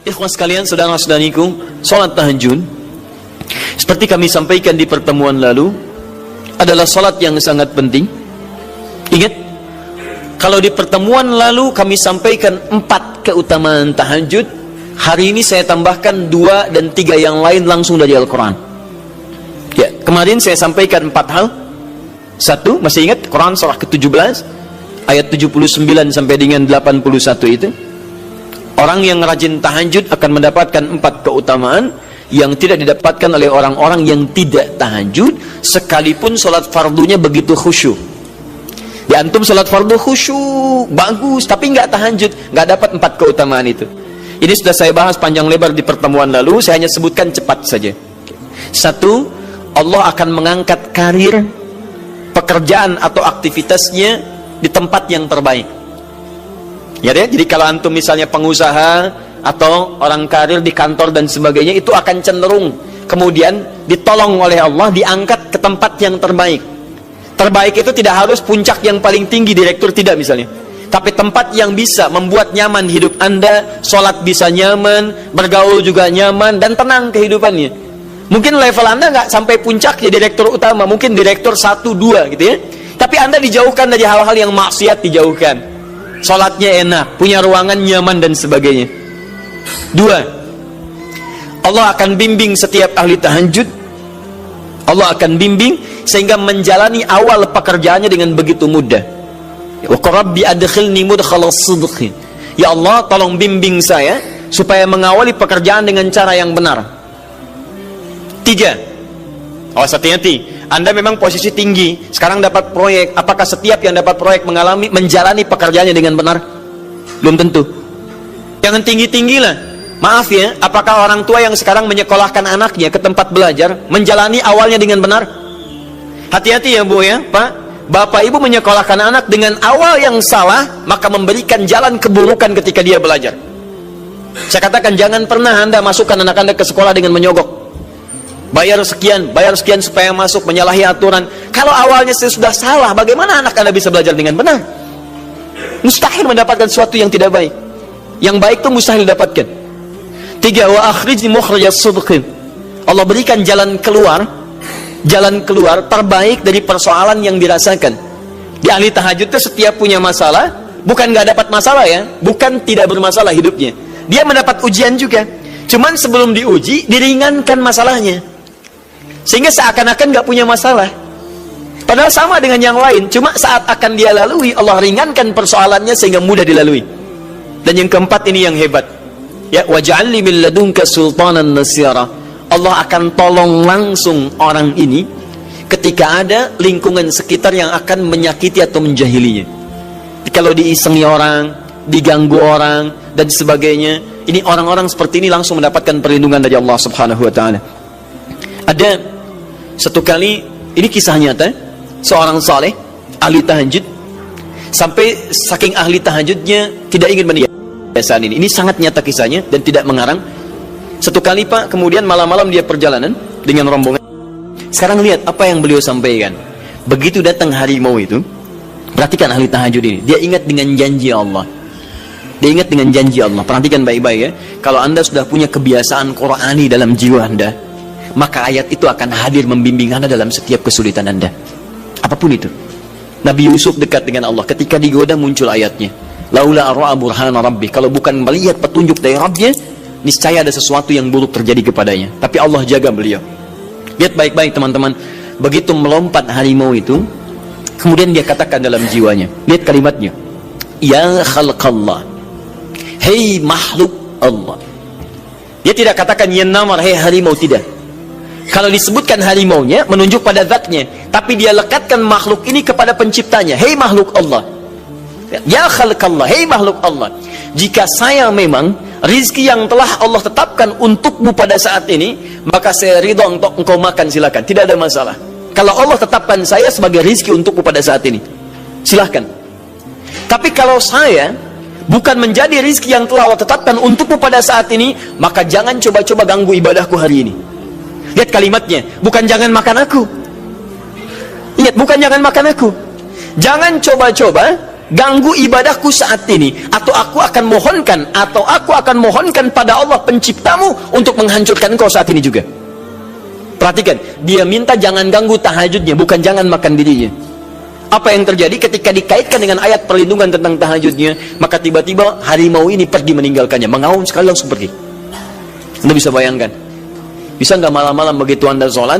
Ikhwan sekalian, saudara-saudariku, salat tahajud seperti kami sampaikan di pertemuan lalu adalah salat yang sangat penting. Ingat, kalau di pertemuan lalu kami sampaikan 4 keutamaan tahajud, hari ini saya tambahkan 2 dan 3 yang lain langsung dari Al-Quran. Ya, kemarin saya sampaikan 4 hal. 1, masih ingat Quran surah ke-17 ayat 79 sampai dengan 81 itu. Orang yang rajin tahajud akan mendapatkan 4 keutamaan yang tidak didapatkan oleh orang-orang yang tidak tahajud, sekalipun sholat fardunya begitu khusyuk. Di antum sholat fardu khusyuk, bagus, tapi nggak tahajud, nggak dapat 4 keutamaan itu. Ini sudah saya bahas panjang lebar di pertemuan lalu, saya hanya sebutkan cepat saja. 1, Allah akan mengangkat karir, pekerjaan atau aktivitasnya di tempat yang terbaik. Ya deh, jadi kalau antum misalnya pengusaha atau orang karir di kantor dan sebagainya, itu akan cenderung kemudian ditolong oleh Allah, diangkat ke tempat yang terbaik. Terbaik itu tidak harus puncak yang paling tinggi, direktur tidak misalnya, tapi tempat yang bisa membuat nyaman hidup Anda, sholat bisa nyaman, bergaul juga nyaman, dan tenang kehidupannya. Mungkin level Anda nggak sampai puncak ya direktur utama, mungkin direktur 1, 2 gitu ya, tapi Anda dijauhkan dari hal-hal yang maksiat, dijauhkan. Sholatnya enak, punya ruangan nyaman dan sebagainya. 2, Allah akan bimbing setiap ahli tahajud. Allah akan bimbing sehingga menjalani awal pekerjaannya dengan begitu mudah. Wa rabbi adkhilni mudkhalas sidqin. Ya Allah, tolong bimbing saya supaya mengawali pekerjaan dengan cara yang benar. 3, hati-hati. Anda memang posisi tinggi, sekarang dapat proyek. Apakah setiap yang dapat proyek menjalani pekerjaannya dengan benar? Belum tentu. Jangan tinggi-tinggi lah. Maaf ya, apakah orang tua yang sekarang menyekolahkan anaknya ke tempat belajar menjalani awalnya dengan benar? Hati-hati ya Bu ya, Pak. Bapak Ibu menyekolahkan anak dengan awal yang salah, maka memberikan jalan keburukan ketika dia belajar. Saya katakan, jangan pernah Anda masukkan anak Anda ke sekolah dengan menyogok. Bayar sekian supaya masuk, menyalahi aturan. Kalau awalnya sudah salah, bagaimana anak Anda bisa belajar dengan benar? Mustahil mendapatkan sesuatu yang tidak baik. Yang baik itu mustahil didapatkan. 3, wa akhrijni mukhrajas sidqin. Allah berikan jalan keluar terbaik dari persoalan yang dirasakan. Di ahli tahajud itu setiap punya masalah, bukan nggak dapat masalah ya, bukan tidak bermasalah hidupnya. Dia mendapat ujian juga. Cuman sebelum diuji, diringankan masalahnya. Sehingga seakan-akan nggak punya masalah. Padahal sama dengan yang lain, cuma saat akan dia lalui, Allah ringankan persoalannya sehingga mudah dilalui. Dan yang keempat ini yang hebat. Ya, waj'alni min ladunka sultanan nasira. Allah akan tolong langsung orang ini ketika ada lingkungan sekitar yang akan menyakiti atau menjahilinya. Kalau diisengi orang, diganggu orang dan sebagainya, ini orang-orang seperti ini langsung mendapatkan perlindungan dari Allah Subhanahu wa taala. Ada satu kali, ini kisah nyata, seorang saleh ahli tahajud, sampai saking ahli tahajudnya tidak ingin meninggal kebiasaan ini. Ini sangat nyata kisahnya dan tidak mengarang. Satu kali Pak, kemudian malam-malam dia perjalanan dengan rombongan. Sekarang lihat apa yang beliau sampaikan. Begitu datang harimau itu, perhatikan ahli tahajud ini, dia ingat dengan janji Allah. Dia ingat dengan janji Allah. Perhatikan baik-baik ya. Kalau Anda sudah punya kebiasaan Qur'ani dalam jiwa Anda, maka ayat itu akan hadir membimbing Anda dalam setiap kesulitan Anda. Apapun itu. Nabi Yusuf dekat dengan Allah. Ketika digoda muncul ayatnya. Laula arra'a burhana rabbi. Kalau bukan melihat petunjuk dari Rabbnya, niscaya ada sesuatu yang buruk terjadi kepadanya. Tapi Allah jaga beliau. Lihat baik-baik teman-teman. Begitu melompat harimau itu, kemudian dia katakan dalam jiwanya. Lihat kalimatnya. Ya khalqallah. Hei makhluk Allah. Dia tidak katakan ya namar, hei harimau, tidak. Kalau disebutkan harimaunya menunjuk pada zatnya, tapi dia lekatkan makhluk ini kepada penciptanya. Hei makhluk Allah. Ya khalqallah, hei makhluk Allah. Jika saya memang rizki yang telah Allah tetapkan untukmu pada saat ini, maka saya ridho untuk engkau makan, silakan, tidak ada masalah. Kalau Allah tetapkan saya sebagai rizki untukmu pada saat ini, silahkan. Tapi kalau saya bukan menjadi rizki yang telah Allah tetapkan untukmu pada saat ini, maka jangan coba-coba ganggu ibadahku hari ini. Lihat kalimatnya, bukan jangan makan aku. Lihat, bukan jangan makan aku. Jangan coba-coba ganggu ibadahku saat ini, atau aku akan mohonkan pada Allah penciptamu untuk menghancurkan engkau saat ini juga. Perhatikan, dia minta jangan ganggu tahajudnya, bukan jangan makan dirinya. Apa yang terjadi ketika dikaitkan dengan ayat perlindungan tentang tahajudnya, maka tiba-tiba harimau ini pergi meninggalkannya, mengaum sekali langsung pergi. Anda bisa bayangkan, bisa nggak malam-malam begitu Anda sholat,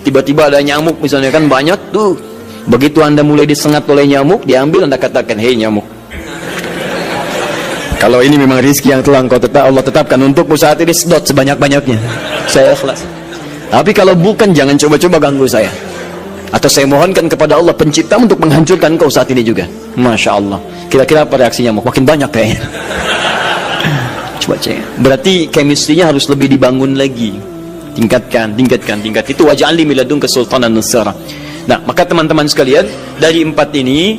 tiba-tiba ada nyamuk misalnya, kan banyak tuh. Begitu Anda mulai disengat oleh nyamuk, diambil, Anda katakan, hei nyamuk, kalau ini memang rezeki yang telah Allah tetapkan untukmu saat ini, sedot sebanyak-banyaknya, saya ikhlas. Tapi kalau bukan, jangan coba-coba ganggu saya. Atau saya mohonkan kepada Allah pencipta untuk menghancurkan kau saat ini juga. Masya Allah. Kira-kira apa reaksi nyamuk? Makin banyak kayaknya. Coba cek. Berarti chemistry-nya harus lebih dibangun lagi. Tingkatkan. Itu waj'alni min ladunka sultanan nasara. Nah, maka teman-teman sekalian, dari 4 ini,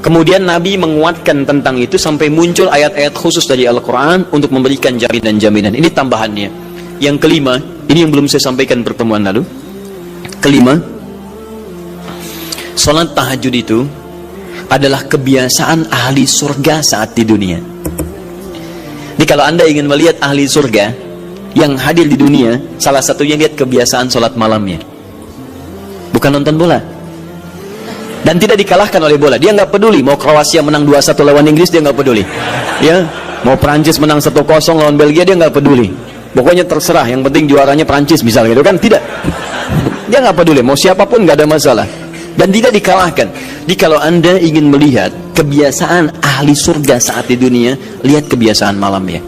kemudian Nabi menguatkan tentang itu sampai muncul ayat-ayat khusus dari Al-Quran untuk memberikan jaminan-jaminan. Ini tambahannya. Yang kelima, ini yang belum saya sampaikan pertemuan lalu. Kelima, sholat tahajud itu adalah kebiasaan ahli surga saat di dunia. Jadi kalau Anda ingin melihat ahli surga yang hadir di dunia, salah satunya lihat kebiasaan sholat malamnya. Bukan nonton bola. Dan tidak dikalahkan oleh bola. Dia nggak peduli mau Kroasia menang 2-1 lawan Inggris, dia nggak peduli. Ya, mau Prancis menang 1-0 lawan Belgia, dia nggak peduli. Pokoknya terserah, yang penting juaranya Prancis misalnya gitu kan. Tidak. Dia nggak peduli mau siapapun, nggak ada masalah. Dan tidak dikalahkan. Jadi kalau Anda ingin melihat kebiasaan ahli surga saat di dunia, lihat kebiasaan malamnya.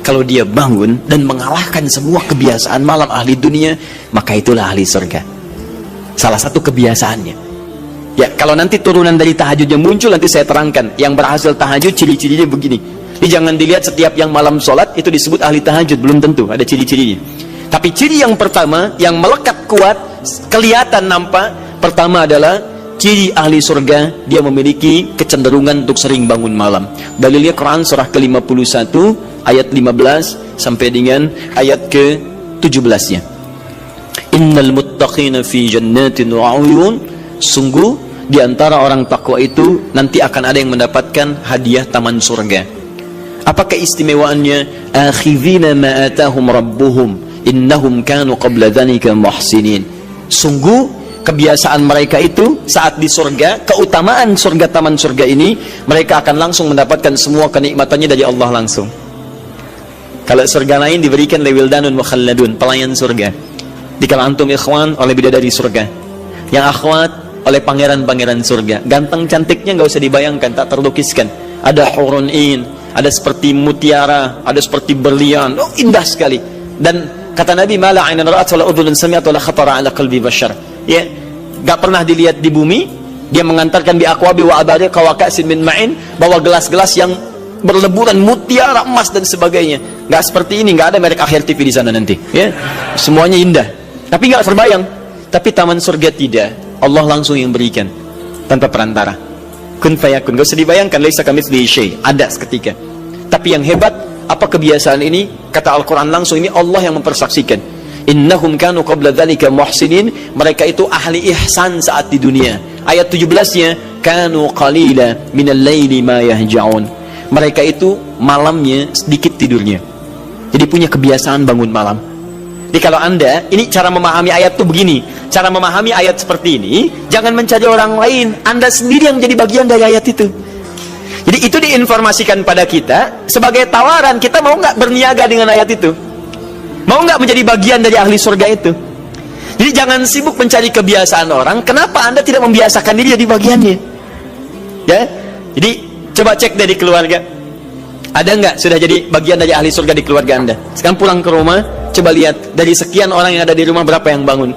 Kalau dia bangun dan mengalahkan semua kebiasaan malam ahli dunia, maka itulah ahli surga. Salah satu kebiasaannya. Ya, kalau nanti turunan dari tahajud yang muncul, nanti saya terangkan. Yang berhasil tahajud, ciri-cirinya begini. Jadi jangan dilihat setiap yang malam sholat itu disebut ahli tahajud, belum tentu, ada ciri-cirinya. Tapi ciri yang pertama, yang melekat kuat, kelihatan nampak, pertama adalah ciri ahli surga, dia memiliki kecenderungan untuk sering bangun malam. Dalilnya Quran surah ke-51 ayat 15 sampai dengan ayat ke-17-nya. Innal muttaqina fi jannatin wa 'uyun, sungguh di antara orang takwa itu nanti akan ada yang mendapatkan hadiah taman surga. Apa keistimewaannya? Akhidhina ma atahum rabbuhum innahum kanu qabla dzalika muhsinin. Sungguh kebiasaan mereka itu saat di surga, keutamaan surga, taman surga ini, mereka akan langsung mendapatkan semua kenikmatannya dari Allah langsung. Kalau surga lain diberikan lewildanun mukhalladun, pelayan surga. Di kalau antum ikhwan oleh bidadari surga, yang akhwat oleh pangeran-pangeran surga. Ganteng cantiknya nggak usah dibayangkan, tak terlukiskan. Ada hurun in, ada seperti mutiara, ada seperti berlian, oh indah sekali. Dan kata Nabi, mala ainan ra'at wala udhunun sami'at wala khatara ala qalbi bashar. Ya, nggak pernah dilihat di bumi. Dia mengantarkan bi aqwabi wa abariqa wa ka'sin min ma'in, bawa gelas-gelas yang berleburan mutiara, emas dan sebagainya. Nggak seperti ini, nggak ada merek Akhir TV di sana nanti. Ya, semuanya indah. Tapi nggak terbayang. Tapi taman surga tidak. Allah langsung yang berikan tanpa perantara. Kun fayakun. Gak usah dibayangkan. Laisa kamitslihi syai'. Ada seketika. Tapi yang hebat, apa kebiasaan ini? Kata Al-Quran langsung, ini Allah yang mempersaksikan. Innahum kanu qabla dzalika muhsinin. Mereka itu ahli ihsan saat di dunia. Ayat 17-nya, kanu qalila minal laili ma yahja'un. Mereka itu malamnya sedikit tidurnya. Jadi punya kebiasaan bangun malam. Jadi kalau Anda, ini cara memahami ayat itu begini. Cara memahami ayat seperti ini, jangan mencari orang lain. Anda sendiri yang menjadi bagian dari ayat itu. Jadi itu diinformasikan pada kita sebagai tawaran. Kita mau nggak berniaga dengan ayat itu? Mau nggak menjadi bagian dari ahli surga itu? Jadi jangan sibuk mencari kebiasaan orang. Kenapa Anda tidak membiasakan diri jadi bagiannya? Ya. Jadi coba cek dari keluarga. Ada nggak sudah jadi bagian dari ahli surga di keluarga Anda? Sekarang pulang ke rumah, coba lihat dari sekian orang yang ada di rumah berapa yang bangun.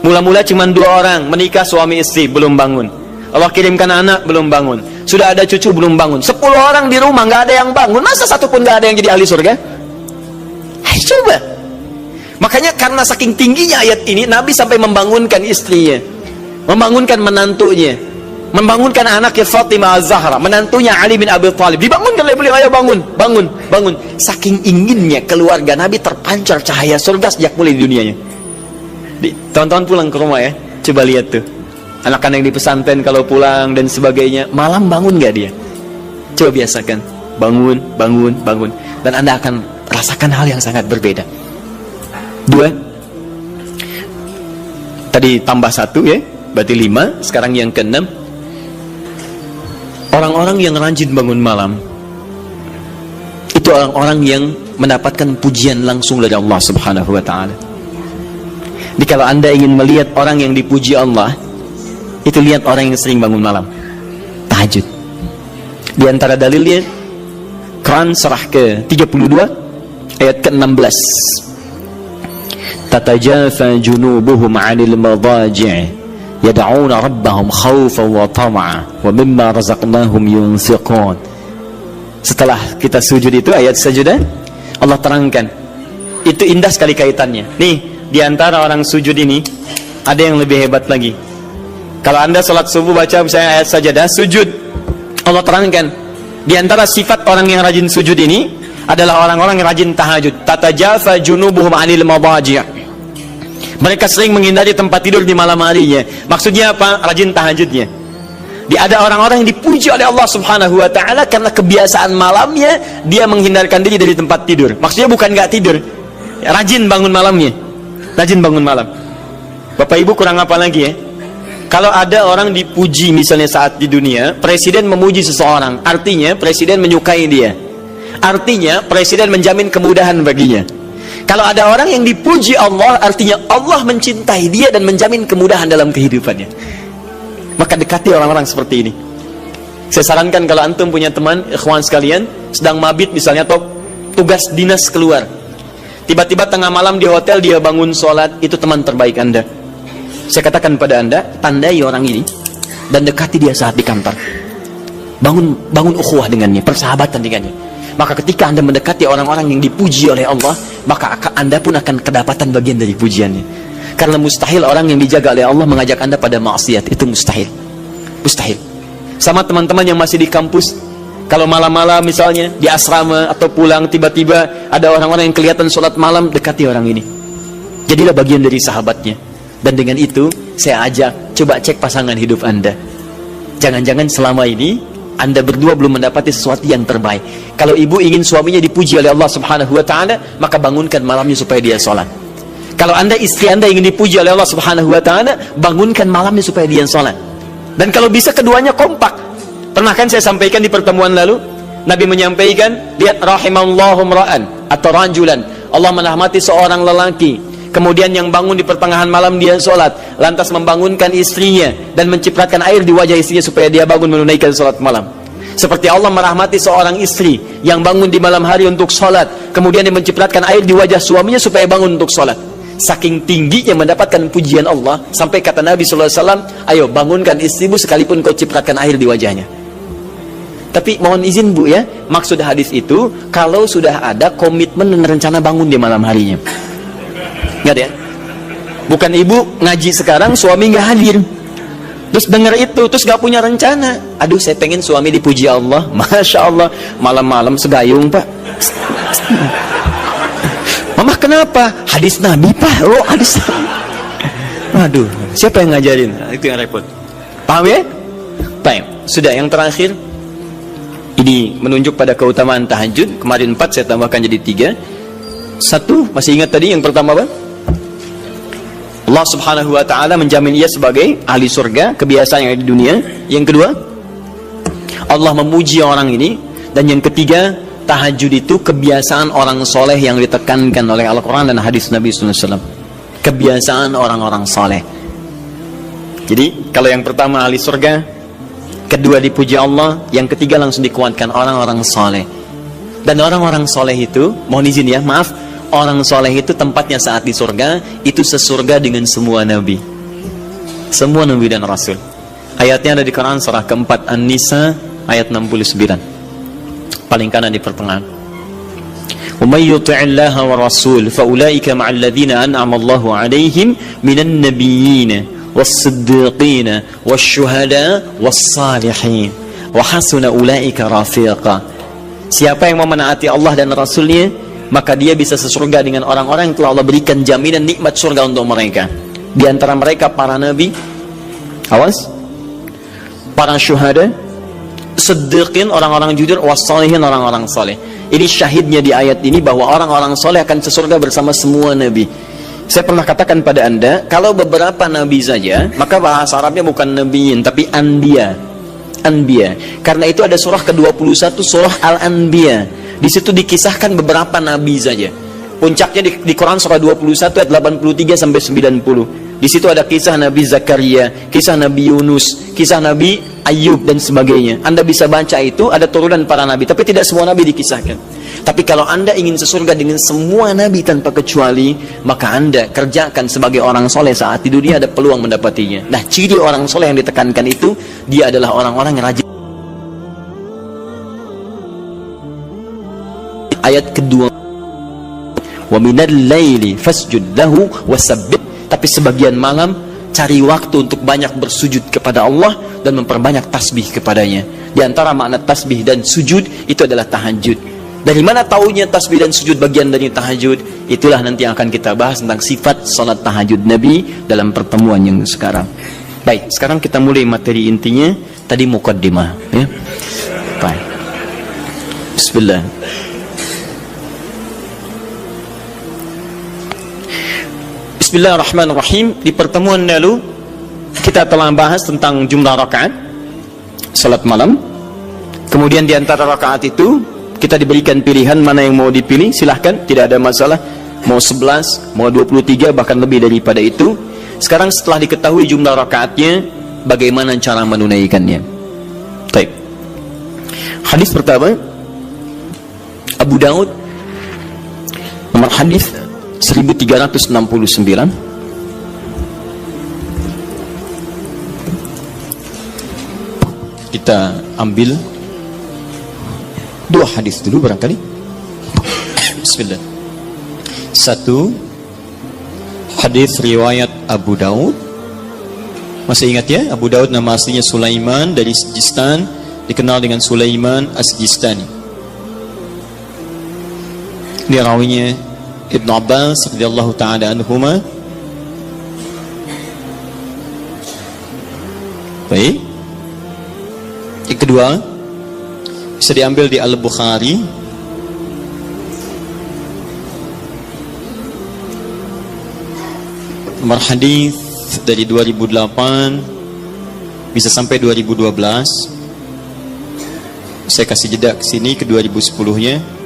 Mula-mula cuma 2 orang menikah suami istri belum bangun. Allah kirimkan anak belum bangun. Sudah ada cucu belum bangun. 10 orang di rumah nggak ada yang bangun. Masa satu pun nggak ada yang jadi ahli surga? Hai, coba. Makanya karena saking tingginya ayat ini, Nabi sampai membangunkan istrinya, membangunkan menantunya, membangunkan anaknya Fatimah Az-Zahra, menantunya Ali bin Abi Thalib. Dibangunkan oleh beliau, ayo bangun, bangun, bangun. Saking inginnya keluarga Nabi terpancar cahaya surga sejak mulai di dunianya. Teman-teman pulang ke rumah ya, coba lihat tuh. Anak-anak yang di pesantren kalau pulang dan sebagainya, malam bangun nggak dia? Coba biasakan, bangun, dan Anda akan rasakan hal yang sangat berbeda. 2, tadi tambah 1 ya, berarti 5. Sekarang yang ke-6, orang-orang yang rajin bangun malam itu orang-orang yang mendapatkan pujian langsung dari Allah Subhanahu wa ta'ala. Jadi kalau Anda ingin melihat orang yang dipuji Allah, itu lihat orang yang sering bangun malam, tahajud. Di antara dalilnya Quran surah ke-32 ayat ke-16, tatajafa junubuhum 'anil madaji' yad'una rabbahum khawfan wa tama'a wa mimma razaqnahum yunfiqun. Setelah kita sujud itu, ayat sajudah Allah terangkan, itu indah sekali kaitannya. Nih, di antara orang sujud ini ada yang lebih hebat lagi. Kalau Anda sholat subuh baca misalnya ayat sajadah sujud, Allah terangkan di antara sifat orang yang rajin sujud ini adalah orang-orang yang rajin tahajud. Tatajafa junubuhum 'anil madaji'. Mereka sering menghindari tempat tidur di malam harinya. Maksudnya apa? Rajin tahajudnya. Ada orang-orang yang dipuji oleh Allah Subhanahu wa ta'ala karena kebiasaan malamnya dia menghindarkan diri dari tempat tidur. Maksudnya bukan nggak tidur, rajin bangun malamnya, rajin bangun malam. Bapak Ibu kurang apa lagi ya? Kalau ada orang dipuji misalnya saat di dunia, presiden memuji seseorang, artinya presiden menyukai dia, artinya presiden menjamin kemudahan baginya. Kalau ada orang yang dipuji Allah, artinya Allah mencintai dia dan menjamin kemudahan dalam kehidupannya. Maka dekati orang-orang seperti ini. Saya sarankan kalau antum punya teman, ikhwan sekalian, sedang mabit misalnya atau tugas dinas keluar, tiba-tiba tengah malam di hotel dia bangun sholat, itu teman terbaik Anda. Saya katakan pada Anda, tandai orang ini dan dekati dia saat di kantor. Bangun ukhuwah dengannya, persahabatan dengannya. Maka ketika Anda mendekati orang-orang yang dipuji oleh Allah, maka Anda pun akan kedapatan bagian dari pujiannya. Karena mustahil orang yang dijaga oleh Allah mengajak Anda pada maksiat, itu mustahil. Mustahil. Sama teman-teman yang masih di kampus, kalau malam-malam misalnya di asrama atau pulang tiba-tiba ada orang-orang yang kelihatan sholat malam, dekati orang ini. Jadilah bagian dari sahabatnya. Dan dengan itu saya ajak, coba cek pasangan hidup Anda. Jangan-jangan selama ini Anda berdua belum mendapati sesuatu yang terbaik. Kalau ibu ingin suaminya dipuji oleh Allah Subhanahu wa ta'ala, maka bangunkan malamnya supaya dia sholat. Kalau Anda, istri Anda ingin dipuji oleh Allah Subhanahu wa ta'ala, bangunkan malamnya supaya dia sholat. Dan kalau bisa keduanya kompak. Pernah kan saya sampaikan di pertemuan lalu, Nabi menyampaikan, lihat rahimallahu mra'an atau rajulan, Allah merahmati seorang lelaki, kemudian yang bangun di pertengahan malam dia sholat, lantas membangunkan istrinya dan mencipratkan air di wajah istrinya supaya dia bangun menunaikan sholat malam. Seperti Allah merahmati seorang istri yang bangun di malam hari untuk sholat, kemudian dia mencipratkan air di wajah suaminya supaya bangun untuk sholat. Saking tingginya mendapatkan pujian Allah, sampai kata Nabi SAW, ayo bangunkan istrimu sekalipun kau cipratkan air di wajahnya. Tapi mohon izin Bu ya, maksud hadis itu kalau sudah ada komitmen dan rencana bangun di malam harinya. Nggak ada ya? Bukan ibu ngaji sekarang suami nggak hadir, terus dengar itu terus nggak punya rencana. Aduh saya pengen suami dipuji Allah, Masya Allah, malam-malam segayung Pak. Mama kenapa? Hadis Nabi Pak. Oh hadis Nabi. Aduh siapa yang ngajarin? Itu yang repot. Paham ya? Baik. Sudah yang terakhir, ini menunjuk pada keutamaan tahajud. Kemarin 4, saya tambahkan jadi 3. 1, masih ingat tadi yang pertama apa? Allah Subhanahu wa ta'ala menjamin ia sebagai ahli surga, kebiasaan yang ada di dunia. Yang kedua, Allah memuji orang ini. Dan yang ketiga, tahajud itu kebiasaan orang soleh yang ditekankan oleh Al-Quran dan hadis Nabi SAW. Kebiasaan orang-orang soleh. Jadi kalau yang pertama ahli surga, kedua dipuji Allah, yang ketiga langsung dikuatkan orang-orang soleh. Dan orang-orang soleh itu, mohon izin ya, maaf, orang soleh itu tempatnya saat di surga itu sesurga dengan semua nabi, semua nabi dan rasul. Ayatnya ada di Quran surah keempat An-Nisa ayat 69, paling kanan di pertengahan. Wa may yuti'illaha wa rasul fa ulaika ma'al ladzina an'ama Allahu 'alaihim minan nabiyyin was-siddiqin wasyuhada was-salihin wa hasuna ulaika rafiqa. Siapa yang memenaati Allah dan Rasulnya, maka dia bisa sesurga dengan orang-orang yang telah Allah berikan jaminan nikmat surga untuk mereka. Di antara mereka para nabi, Awas. Para syuhada, siddiqin, orang-orang jujur, wassalihin, orang-orang saleh. Ini syahidnya di ayat ini bahwa orang-orang saleh akan ke surga bersama semua nabi. Saya pernah katakan pada Anda, kalau beberapa nabi saja, maka bahasa Arabnya bukan nabiyin tapi anbiya. Anbiya. Karena itu ada surah ke-21, surah Al-Anbiya. Di situ dikisahkan beberapa nabi saja. Puncaknya di Quran surah 21 ayat 83 sampai 90. Di situ ada kisah Nabi Zakaria, kisah Nabi Yunus, kisah Nabi Ayub dan sebagainya. Anda bisa baca itu, ada turunan para nabi, tapi tidak semua nabi dikisahkan. Tapi kalau Anda ingin sesurga dengan semua nabi tanpa kecuali, maka Anda kerjakan sebagai orang soleh saat di dunia, ada peluang mendapatinya. Nah, ciri orang soleh yang ditekankan itu, dia adalah orang-orang yang rajin. Ayat kedua, wa minal laili fasjud lahu wasabbih. Tapi sebagian malam cari waktu untuk banyak bersujud kepada Allah dan memperbanyak tasbih kepadanya. Di antara makna tasbih dan sujud itu adalah tahajud. Dari mana taunya tasbih dan sujud bagian dari tahajud? Itulah nanti yang akan kita bahas tentang sifat salat tahajud Nabi dalam pertemuan yang sekarang. Baik, sekarang kita mulai materi intinya. Tadi muqaddimah, ya. Baik. Bismillah. Bismillahirrahmanirrahim. Di pertemuan lalu kita telah bahas tentang jumlah rakaat salat malam. Kemudian di antara rakaat itu kita diberikan pilihan mana yang mau dipilih, silahkan, tidak ada masalah. Mau 11, mau 23, bahkan lebih daripada itu. Sekarang setelah diketahui jumlah rakaatnya, bagaimana cara menunaikannya? Baik. Hadis pertama, Abu Daud, nomor hadis 1369. Kita ambil dua hadis dulu barangkali. Bismillah. Satu, hadis riwayat Abu Daud. Masih ingat ya, Abu Daud nama aslinya Sulaiman dari Sijistan, dikenal dengan Sulaiman As-Sijistani. Dia rawinya Ibnu Abbas radhiyallahu ta'ala anhuma. Baik. Yang kedua, bisa diambil di Al-Bukhari. Nomor hadis dari 2008 bisa sampai 2012. Saya kasih jeda ke sini ke 2010-nya.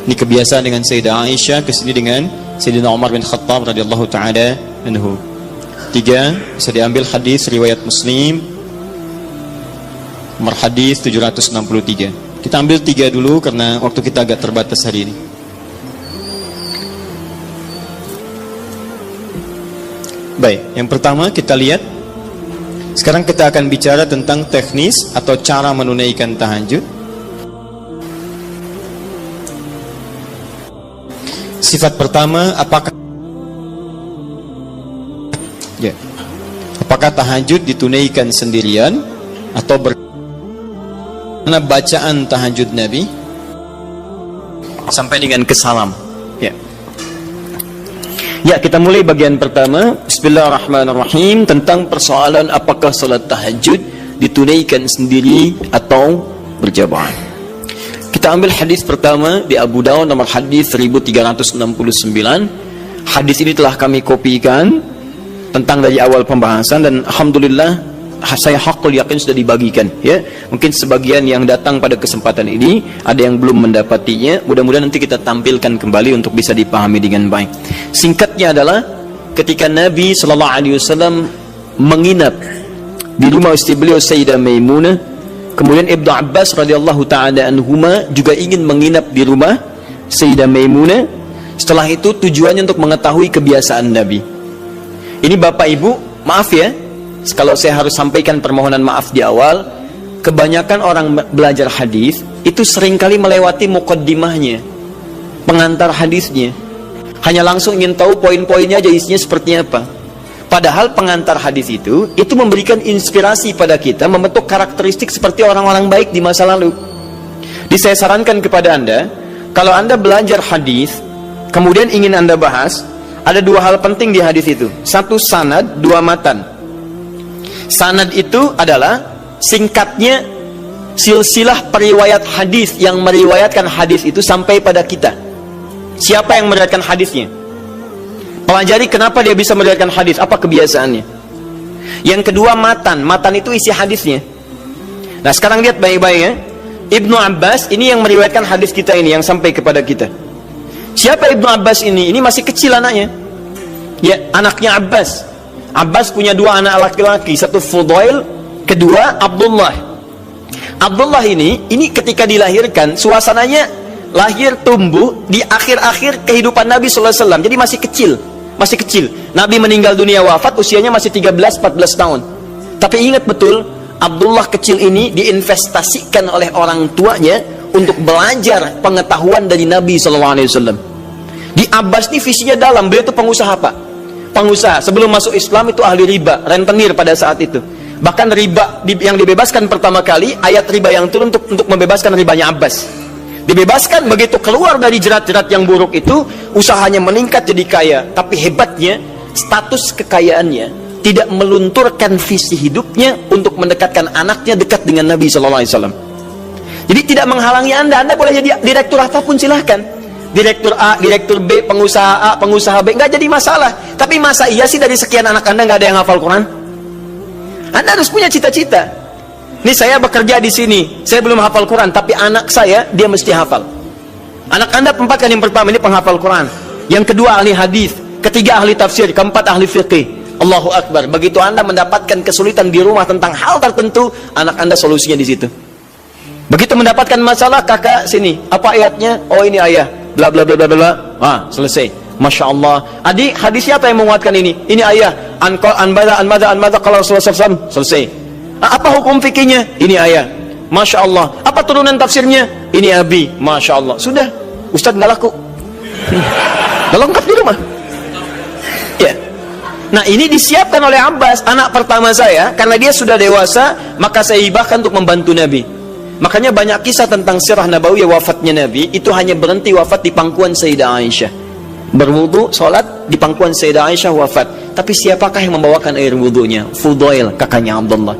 Ini kebiasaan dengan Sayyidah Aisyah, kesini dengan Sayyidina Umar bin Khattab radhiyallahu ta'ala anhu. Tiga, bisa diambil hadis riwayat Muslim, nomor hadis 763. Kita ambil tiga dulu karena waktu kita agak terbatas hari ini. Baik, yang pertama kita lihat. Sekarang kita akan bicara tentang teknis atau cara menunaikan tahajud. Sifat pertama, apakah tahajud ditunaikan sendirian atau karena bacaan tahajud Nabi sampai dengan kesalam. Ya, kita mulai bagian pertama. Bismillahirrahmanirrahim, tentang persoalan apakah salat tahajud ditunaikan sendiri atau berjamaah. Kita ambil hadis pertama di Abu Daud nomor hadis 1369. Hadis ini telah kami kopikan tentang dari awal pembahasan dan alhamdulillah saya hakul yakin sudah dibagikan, ya. Mungkin sebagian yang datang pada kesempatan ini ada yang belum mendapatinya. Mudah-mudahan nanti kita tampilkan kembali untuk bisa dipahami dengan baik. Singkatnya adalah ketika Nabi SAW menginap di rumah istri beliau Sayyidah Maimunah, kemudian Ibnu Abbas radhiyallahu ta'ala anhuma juga ingin menginap di rumah Sayyidah Maimunah. Setelah itu tujuannya untuk mengetahui kebiasaan Nabi. Ini Bapak Ibu, maaf ya, kalau saya harus sampaikan permohonan maaf di awal. Kebanyakan orang belajar hadis itu seringkali melewati muqaddimahnya, pengantar hadisnya. Hanya langsung ingin tahu poin-poinnya aja, isinya seperti apa. Padahal pengantar hadis itu memberikan inspirasi pada kita membentuk karakteristik seperti orang-orang baik di masa lalu. Jadi saya sarankan kepada Anda, kalau Anda belajar hadis, kemudian ingin Anda bahas, ada dua hal penting di hadis itu. Satu sanad, dua matan. Sanad itu adalah singkatnya silsilah periwayat hadis yang meriwayatkan hadis itu sampai pada kita. Siapa yang meriwayatkan hadisnya? Pelajari kenapa dia bisa meriwayatkan hadis, apa kebiasaannya. Yang kedua, matan. Matan itu isi hadisnya. Nah, sekarang lihat baik-baik ya. Ibnu Abbas ini yang meriwayatkan hadis kita ini, yang sampai kepada kita. Siapa Ibnu Abbas ini? Ini masih kecil anaknya. Ya, anaknya Abbas. Abbas punya dua anak laki-laki, satu Fudail, kedua Abdullah. Abdullah ini ketika dilahirkan, suasananya lahir tumbuh di akhir-akhir kehidupan Nabi SAW. Jadi masih kecil. Nabi meninggal dunia, wafat usianya masih 13-14 tahun. Tapi ingat betul, Abdullah kecil ini diinvestasikan oleh orang tuanya untuk belajar pengetahuan dari Nabi SAW. Di Abbas ini visinya dalam. Beliau itu pengusaha, Pak. Pengusaha. Sebelum masuk Islam itu ahli riba, rentenir pada saat itu. Bahkan riba yang dibebaskan pertama kali, ayat riba yang turun untuk membebaskan ribanya Abbas. Dibebaskan, begitu keluar dari jerat-jerat yang buruk itu, usahanya meningkat jadi kaya. Tapi hebatnya, status kekayaannya tidak melunturkan visi hidupnya untuk mendekatkan anaknya dekat dengan Nabi SAW. Jadi tidak menghalangi Anda boleh jadi direktur apapun silahkan. Direktur A, direktur B, pengusaha A, pengusaha B, nggak jadi masalah. Tapi masa iya sih dari sekian anak Anda nggak ada yang hafal Quran? Anda harus punya cita-cita. Ini saya bekerja di sini, saya belum hafal Quran, tapi anak saya dia mesti hafal. Anak Anda empatkan, yang pertama ini penghafal Quran, yang kedua ahli hadis, ketiga ahli tafsir, keempat ahli fiqih. Allahu Akbar. Begitu Anda mendapatkan kesulitan di rumah tentang hal tertentu, anak Anda solusinya di situ. Begitu mendapatkan masalah, kakak sini, apa ayatnya? Oh ini ayah, bla bla bla bla bla. Selesai. Masya Allah. Adik, hadis siapa yang menguatkan ini? Ini ayah. Anbada kalau Rasulullah. Selesai. Apa hukum fikihnya? Ini ayah. Masya Allah. Apa turunan tafsirnya? Ini abi. Masya Allah. Sudah. Ustadz nggak laku. Nggak lengkap di rumah. Ya. Nah, ini disiapkan oleh Abbas, anak pertama saya. Karena dia sudah dewasa, maka saya hibahkan untuk membantu Nabi. Makanya banyak kisah tentang sirah Nabawiyah wafatnya Nabi, itu hanya berhenti wafat di pangkuan Sayyidah Aisyah. Berwudu, sholat, di pangkuan Sayyidah Aisyah wafat. Tapi siapakah yang membawakan air wudunya? Fudail, kakaknya Abdullah.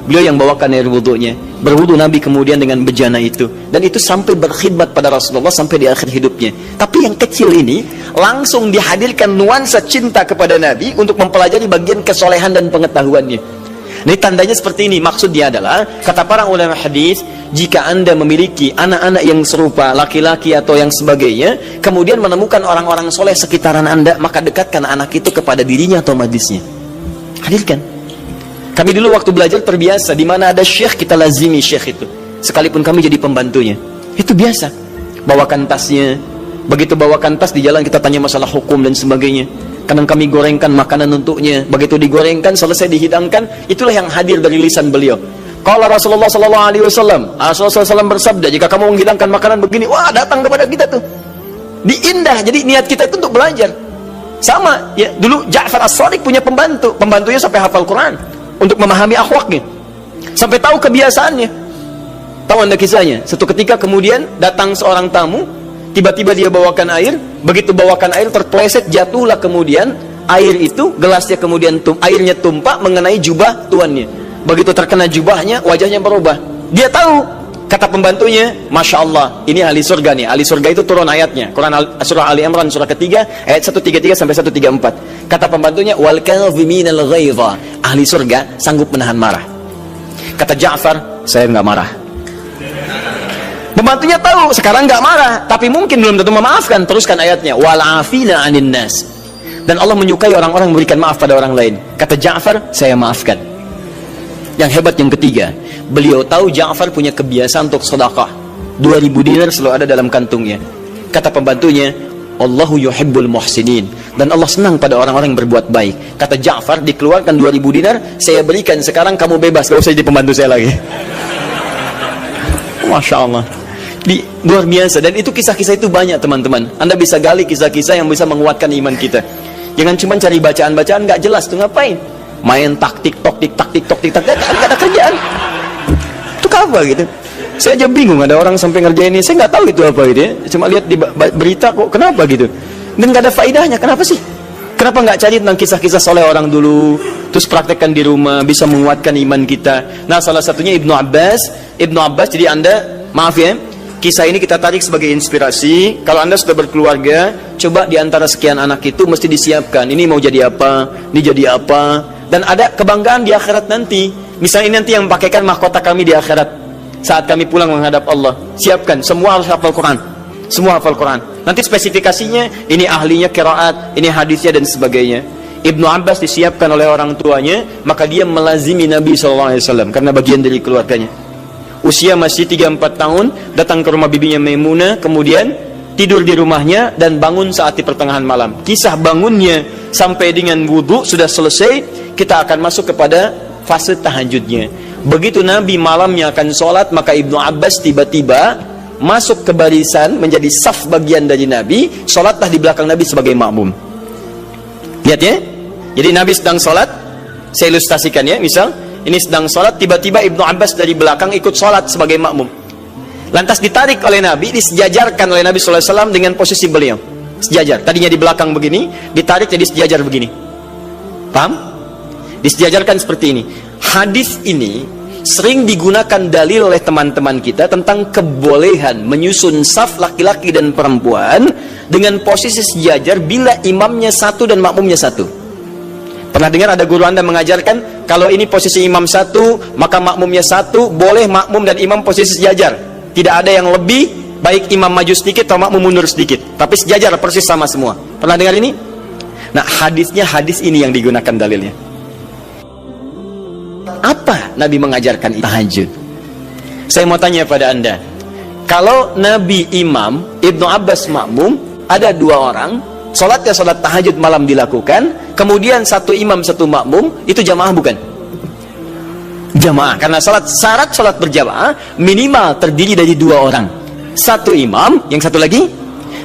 Beliau yang bawakan air wudunya. Berwudu Nabi kemudian dengan bejana itu. Dan itu sampai berkhidmat pada Rasulullah sampai di akhir hidupnya. Tapi yang kecil ini langsung dihadirkan nuansa cinta kepada Nabi untuk mempelajari bagian kesolehan dan pengetahuannya. Ini tandanya seperti ini. Maksudnya adalah, kata para ulama hadis, jika Anda memiliki anak-anak yang serupa, laki-laki atau yang sebagainya, kemudian menemukan orang-orang soleh sekitaran Anda, maka dekatkan anak itu kepada dirinya atau majlisnya. Hadirkan. Kami dulu waktu belajar terbiasa, di mana ada syekh, kita lazimi syekh itu. Sekalipun kami jadi pembantunya. Itu biasa. Bawakan tasnya. Begitu bawakan tas, di jalan kita tanya masalah hukum dan sebagainya. Kadang kami gorengkan makanan untuknya. Begitu digorengkan, selesai dihidangkan, itulah yang hadir dari lisan beliau. Kalau Rasulullah SAW, Rasulullah SAW bersabda, jika kamu menghidangkan makanan begini, wah datang kepada kita tuh. Diindah, jadi niat kita itu untuk belajar. Sama, ya dulu Ja'far As-Shadiq punya pembantu. Pembantunya sampai hafal Quran. Untuk memahami akhlaknya. Sampai tahu kebiasaannya. Tahu Anda kisahnya? Satu ketika kemudian datang seorang tamu, tiba-tiba dia bawakan air, begitu bawakan air terpleset, jatuhlah kemudian air itu, gelasnya kemudian airnya tumpah mengenai jubah tuannya. Begitu terkena jubahnya, wajahnya berubah. Dia tahu, kata pembantunya, Masya Allah, ini ahli surga nih. Ahli surga itu turun ayatnya. Quran surah Ali Imran surah ketiga, ayat 133 sampai 134. Kata pembantunya, wal kadhiminal ghaidha. Ahli surga sanggup menahan marah. Kata Ja'far, saya nggak marah. Pembantunya tahu, sekarang nggak marah, tapi mungkin belum tentu memaafkan. Teruskan ayatnya, wal afina 'anin nas. Dan Allah menyukai orang-orang memberikan maaf pada orang lain. Kata Ja'far, saya maafkan. Yang hebat yang ketiga, beliau tahu Ja'far punya kebiasaan untuk sedekah. 2000 dinar selalu ada dalam kantungnya. Kata pembantunya, Allahu yuhibbul muhsinin. Dan Allah senang pada orang-orang yang berbuat baik. Kata Ja'far, dikeluarkan 2000 dinar, saya berikan, sekarang kamu bebas, gak usah jadi pembantu saya lagi. Masya Allah. Luar biasa. Dan itu kisah-kisah itu banyak teman-teman. Anda bisa gali kisah-kisah yang bisa menguatkan iman kita. Jangan cuma cari bacaan-bacaan gak jelas tuh, ngapain? Main tik-tok, gak ada kerjaan. Itu apa gitu? Saya aja bingung, ada orang sampai ngerjain ini, saya nggak tahu itu apa gitu ya. Cuma lihat di berita kok, kenapa gitu? Dan nggak ada faedahnya, kenapa sih? Kenapa nggak cari tentang kisah-kisah soleh orang dulu, terus praktekkan di rumah, bisa menguatkan iman kita. Nah, salah satunya Ibnu Abbas. Jadi Anda, maaf ya, kisah ini kita tarik sebagai inspirasi. Kalau Anda sudah berkeluarga, coba di antara sekian anak itu mesti disiapkan, ini mau jadi apa, ini jadi apa, dan ada kebanggaan di akhirat nanti. Misalnya ini nanti yang pakaikan mahkota kami di akhirat saat kami pulang menghadap Allah. Siapkan, semua harus hafal Quran, semua hafal Quran. Nanti spesifikasinya, ini ahlinya qiraat, ini hadisnya dan sebagainya. Ibnu Abbas disiapkan oleh orang tuanya, maka dia melazimi Nabi SAW karena bagian dari keluarganya. Usia masih 3-4 tahun, datang ke rumah bibinya Maimunah, kemudian tidur di rumahnya dan bangun saat di pertengahan malam. Kisah bangunnya sampai dengan wudu sudah selesai, kita akan masuk kepada fase tahajudnya. Begitu Nabi malamnya akan sholat, maka Ibnu Abbas tiba-tiba masuk ke barisan, menjadi saf bagian dari Nabi, sholatlah di belakang Nabi sebagai makmum. Lihat ya, jadi Nabi sedang sholat, saya ilustrasikan ya, misal ini sedang sholat, tiba-tiba Ibnu Abbas dari belakang ikut sholat sebagai makmum. Lantas ditarik oleh Nabi, disejajarkan oleh Nabi SAW dengan posisi beliau. Sejajar, tadinya di belakang begini, ditarik jadi sejajar begini. Paham? Disejajarkan seperti ini. Hadis ini sering digunakan dalil oleh teman-teman kita tentang kebolehan menyusun saf laki-laki dan perempuan dengan posisi sejajar bila imamnya satu dan makmumnya satu. Pernah dengar ada guru Anda mengajarkan, kalau ini posisi imam satu, maka makmumnya satu, boleh makmum dan imam posisi sejajar. Tidak ada yang lebih, baik imam maju sedikit atau makmum mundur sedikit, tapi sejajar persis sama semua. Pernah dengar ini? Nah, hadisnya hadis ini yang digunakan dalilnya. Apa Nabi mengajarkan tahajud? Saya mau tanya pada Anda, kalau Nabi imam, Ibnu Abbas makmum, ada dua orang, sholatnya sholat tahajud malam dilakukan, kemudian satu imam satu makmum, itu jamaah bukan? Jamaah, karena syarat sholat berjamaah minimal terdiri dari dua orang, satu imam, yang satu lagi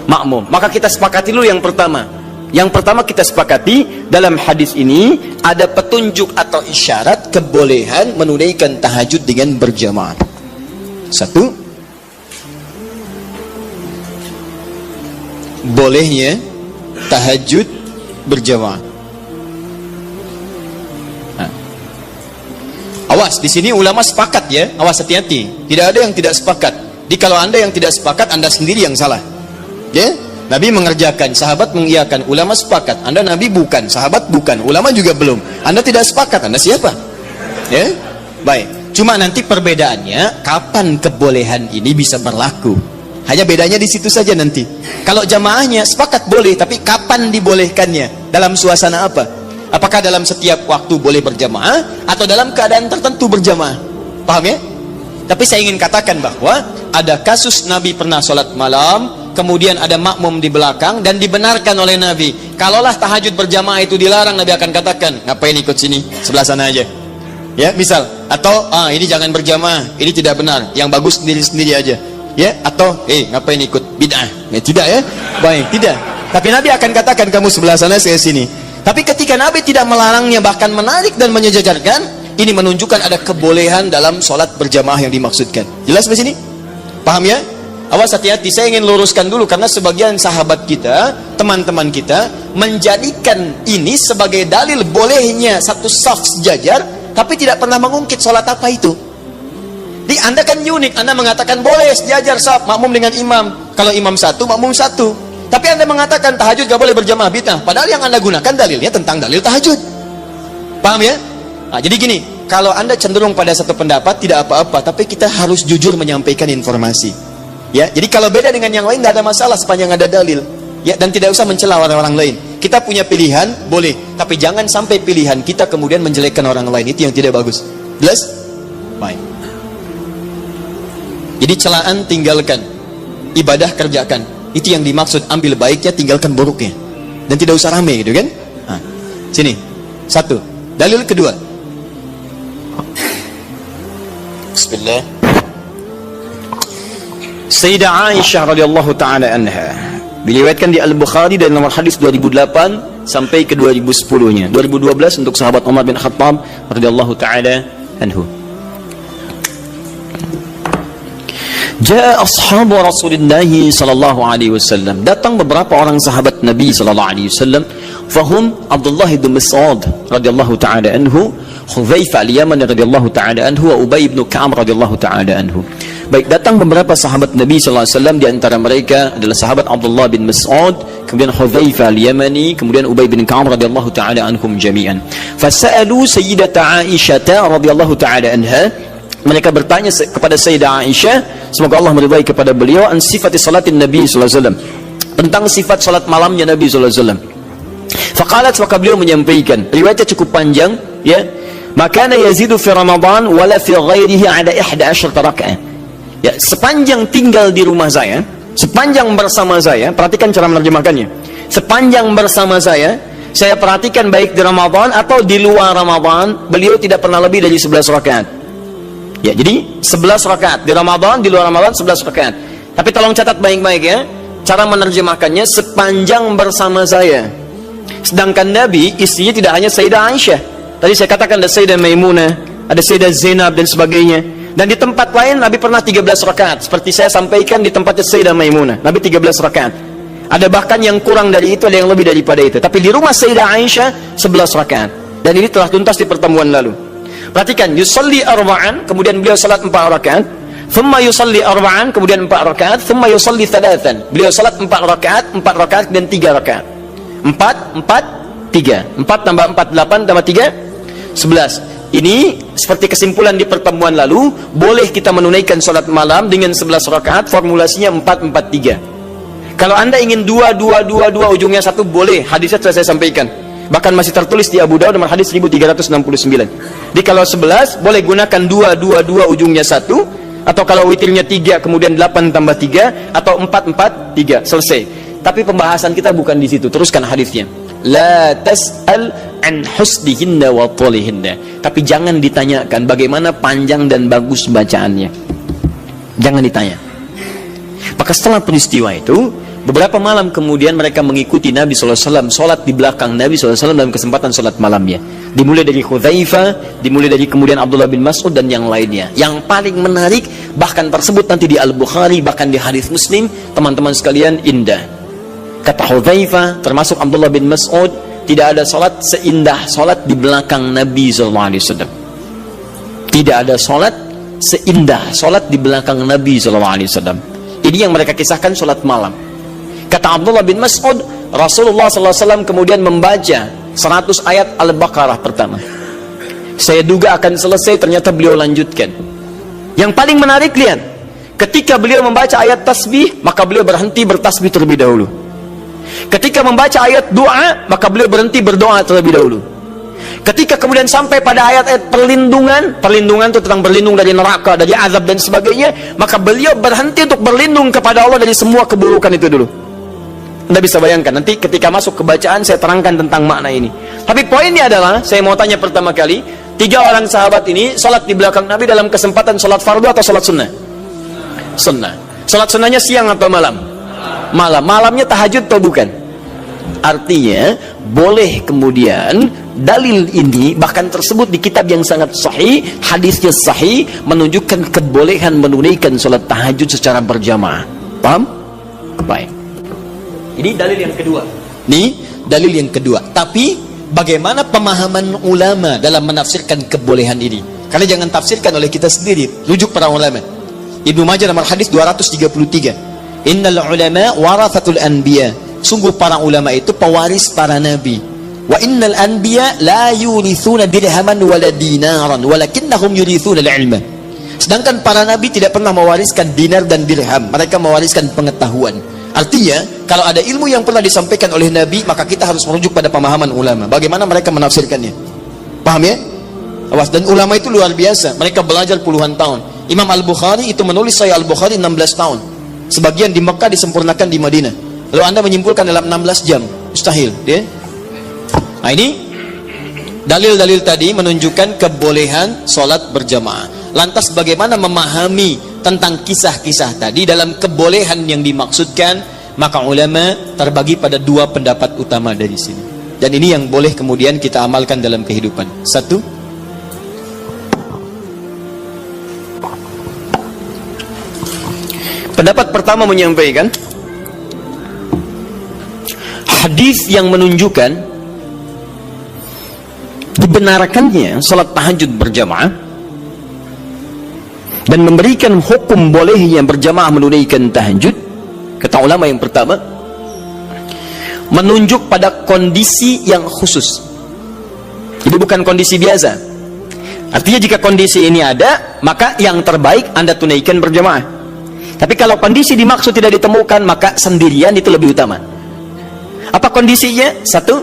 makmum. Maka kita sepakati dulu yang pertama. Yang pertama kita sepakati, dalam hadis ini ada petunjuk atau isyarat kebolehan menunaikan tahajud dengan berjamaah. Satu, bolehnya tahajud berjamaah. Awas, di sini ulama sepakat ya, awas hati-hati. Tidak ada yang tidak sepakat. Jadi kalau Anda yang tidak sepakat, Anda sendiri yang salah. Ya? Nabi mengerjakan, sahabat mengiyakan, ulama sepakat. Anda Nabi bukan, sahabat bukan, ulama juga belum. Anda tidak sepakat, Anda siapa? Ya, baik. Cuma nanti perbedaannya, kapan kebolehan ini bisa berlaku. Hanya bedanya di situ saja nanti. Kalau jamaahnya sepakat boleh, tapi kapan dibolehkannya? Dalam suasana apa? Apakah dalam setiap waktu boleh berjamaah, atau dalam keadaan tertentu berjamaah? Paham ya? Tapi saya ingin katakan bahwa ada kasus Nabi pernah sholat malam, kemudian ada makmum di belakang, dan dibenarkan oleh Nabi. Kalaulah tahajud berjamaah itu dilarang, Nabi akan katakan, ngapain ikut sini, sebelah sana aja. Ya, misal, atau ini jangan berjamaah, ini tidak benar, yang bagus sendiri-sendiri aja. Ya, atau ngapain ikut bid'ah? Ya, tidak ya, baik, tidak. Tapi Nabi akan katakan, kamu sebelah sana, saya sini. Tapi ketika Nabi tidak melarangnya, bahkan menarik dan menyejajarkan, ini menunjukkan ada kebolehan dalam sholat berjamaah yang dimaksudkan. Jelas di sini? Paham ya? Awas hati-hati, saya ingin luruskan dulu karena sebagian sahabat kita, teman-teman kita menjadikan ini sebagai dalil bolehnya satu saf sejajar, tapi tidak pernah mengungkit sholat apa itu. Jadi Anda kan unik, Anda mengatakan boleh sejajar saf, makmum dengan imam. Kalau imam satu, makmum satu. Tapi Anda mengatakan tahajud gak boleh berjamaah, bid'ah. Padahal yang Anda gunakan dalilnya tentang dalil tahajud. Paham ya? Nah, jadi gini, kalau Anda cenderung pada satu pendapat tidak apa-apa, tapi kita harus jujur menyampaikan informasi. Ya, jadi kalau beda dengan yang lain tidak ada masalah sepanjang ada dalil. Ya, dan tidak usah mencela orang lain. Kita punya pilihan, boleh, tapi jangan sampai pilihan kita kemudian menjelekkan orang lain. Itu yang tidak bagus. Jelas? Baik. Jadi celaan tinggalkan, ibadah kerjakan. Itu yang dimaksud, ambil baiknya, tinggalkan buruknya. Dan tidak usah rame gitu kan? Nah, sini. Satu. Dalil kedua. Bismillah. Sayyidah Aisyah radhiyallahu taala anha diriwayatkan di Al-Bukhari dan nomor hadis 2008 sampai ke 2010-nya. 2012 untuk sahabat Umar bin Khattab radhiyallahu taala anhu. Ja'a ashabu Rasulullah sallallahu alaihi wasallam. Datang beberapa orang sahabat Nabi sallallahu alaihi wasallam. Fahum Abdullah bin Mas'ud radhiyallahu taala anhu, Hudzaifah al-Yamani radhiyallahu taala anhu, wa Ubay bin Ka'ab radhiyallahu taala anhu. Baik, datang beberapa sahabat Nabi sallallahu alaihi wasallam, di antara mereka adalah sahabat Abdullah bin Mas'ud, kemudian Hudzaifah al-Yamani, kemudian Ubay bin Ka'ab radhiyallahu taala anhum jami'an. Fasa'alu Sayyidata Aisyah radhiyallahu taala anha. Mereka bertanya kepada Sayyidah Aisyah, semoga Allah meridai kepada beliau, an sifati salatin Nabi sallallahu alaihi wasallam, tentang sifat salat malamnya Nabi sallallahu alaihi wasallam. Faqalat, maka beliau menyampaikan, riwayatnya cukup panjang ya. Makana yazidu fi Ramadan wala fi ghairihi ada 11 rakaat. Ya, sepanjang tinggal di rumah saya, sepanjang bersama saya, perhatikan cara menerjemahkannya. Sepanjang bersama saya perhatikan baik di Ramadan atau di luar Ramadan, beliau tidak pernah lebih dari 11 rakaat. Ya, jadi 11 rakaat di Ramadan, di luar Ramadan 11 rakaat. Tapi tolong catat baik-baik ya, cara menerjemahkannya sepanjang bersama saya. Sedangkan Nabi, istrinya tidak hanya Sayyidah Aisyah. Tadi saya katakan ada Sayyidah Maimunah, ada Sayyidah Zainab dan sebagainya. Dan di tempat lain Nabi pernah 13 rakaat. Seperti saya sampaikan di tempatnya Sayyidah Maimunah, Nabi 13 rakaat. Ada bahkan yang kurang dari itu, ada yang lebih daripada itu. Tapi di rumah Sayyidah Aisyah 11 rakaat. Dan ini telah tuntas di pertemuan lalu. Perhatikan, yusalli arba'an, kemudian beliau salat 4 rakaat. Thumma yusalli arba'an, kemudian 4 rakaat. Thumma yusalli thalathan, beliau salat 4 rakaat, 4 rakaat dan 3 rakaat. 4, 4, 3. 4 tambah 4, 8 tambah 3, 11. Ini seperti kesimpulan di pertemuan lalu, boleh kita menunaikan salat malam dengan 11 rakaat, formulasinya 4, 4, 3. Kalau Anda ingin 2, 2, 2, 2 ujungnya 1, boleh. Hadisnya sudah saya sampaikan. Bahkan masih tertulis di Abu Dawud nomor hadis 1369. Jadi kalau 11 boleh gunakan 2, 2, 2 ujungnya 1, atau kalau witirnya 3 kemudian 8 tambah 3, atau 4, 4, 3. Selesai. Tapi pembahasan kita bukan di situ. Teruskan hadisnya. La tas'al an husnihinna wa tolihinna. Tapi jangan ditanyakan bagaimana panjang dan bagus bacaannya. Jangan ditanya. Maka setelah peristiwa itu, beberapa malam kemudian mereka mengikuti Nabi SAW, sholat di belakang Nabi SAW dalam kesempatan sholat malamnya. Dimulai dari Hudzaifah, dimulai dari kemudian Abdullah bin Mas'ud dan yang lainnya. Yang paling menarik, bahkan tersebut nanti di Al-Bukhari, bahkan di hadis Muslim, teman-teman sekalian, indah. Kata Hudzaifah, termasuk Abdullah bin Mas'ud, tidak ada sholat seindah sholat di belakang Nabi SAW. Tidak ada sholat seindah sholat di belakang Nabi SAW. Ini yang mereka kisahkan sholat malam. Kata Abdullah bin Mas'ud, Rasulullah SAW kemudian membaca 100 ayat Al-Baqarah pertama. Saya duga akan selesai, ternyata beliau lanjutkan. Yang paling menarik, lihat, ketika beliau membaca ayat tasbih, maka beliau berhenti bertasbih terlebih dahulu. Ketika membaca ayat doa, maka beliau berhenti berdoa terlebih dahulu. Ketika kemudian sampai pada ayat-ayat perlindungan itu tentang berlindung dari neraka, dari azab dan sebagainya, maka beliau berhenti untuk berlindung kepada Allah dari semua keburukan itu dulu. Anda bisa bayangkan, nanti ketika masuk ke bacaan saya terangkan tentang makna ini. Tapi poinnya adalah, saya mau tanya pertama kali, 3 orang sahabat ini sholat di belakang Nabi dalam kesempatan sholat fardu atau sholat sunnah? Sunnah. Sholat sunnahnya siang atau malam? Malam. Malamnya tahajud atau bukan? Artinya boleh kemudian dalil ini bahkan tersebut di kitab yang sangat sahih, hadisnya sahih, menunjukkan kebolehan menunaikan sholat tahajud secara berjamaah. Paham? Baik. Ini dalil yang kedua. Nih dalil yang kedua. Tapi bagaimana pemahaman ulama dalam menafsirkan kebolehan ini? Karena jangan tafsirkan oleh kita sendiri, rujuk para ulama. Ibnu Majah nomor hadis 233. Innal ulama warathatul anbiya. Sungguh para ulama itu pewaris para nabi. Wa innal anbiya la yurithuna dirhaman wala dinaran walakinnahum yurithuna al-ilma. Sedangkan para nabi tidak pernah mewariskan dinar dan dirham, mereka mewariskan pengetahuan. Artinya, kalau ada ilmu yang pernah disampaikan oleh nabi, maka kita harus merujuk pada pemahaman ulama. Bagaimana mereka menafsirkannya? Paham ya? Awas, dan ulama itu luar biasa. Mereka belajar puluhan tahun. Imam Al-Bukhari itu menulis Sahih Al-Bukhari 16 tahun. Sebagian di Mekah disempurnakan di Madinah. Lalu Anda menyimpulkan dalam 16 jam. Mustahil, ya? Nah, ini dalil-dalil tadi menunjukkan kebolehan sholat berjamaah. Lantas bagaimana memahami tentang kisah-kisah tadi dalam kebolehan yang dimaksudkan? Maka ulama terbagi pada 2 pendapat utama dari sini. Dan ini yang boleh kemudian kita amalkan dalam kehidupan. 1, Pendapat pertama menyampaikan hadis yang menunjukkan dibenarkannya salat tahajud berjamaah dan memberikan hukum bolehnya berjamaah menunaikan tahajud, kata ulama yang pertama, menunjuk pada kondisi yang khusus. Jadi bukan kondisi biasa. Artinya jika kondisi ini ada, maka yang terbaik Anda tunaikan berjamaah. Tapi kalau kondisi dimaksud tidak ditemukan, maka sendirian itu lebih utama. Apa kondisinya? Satu,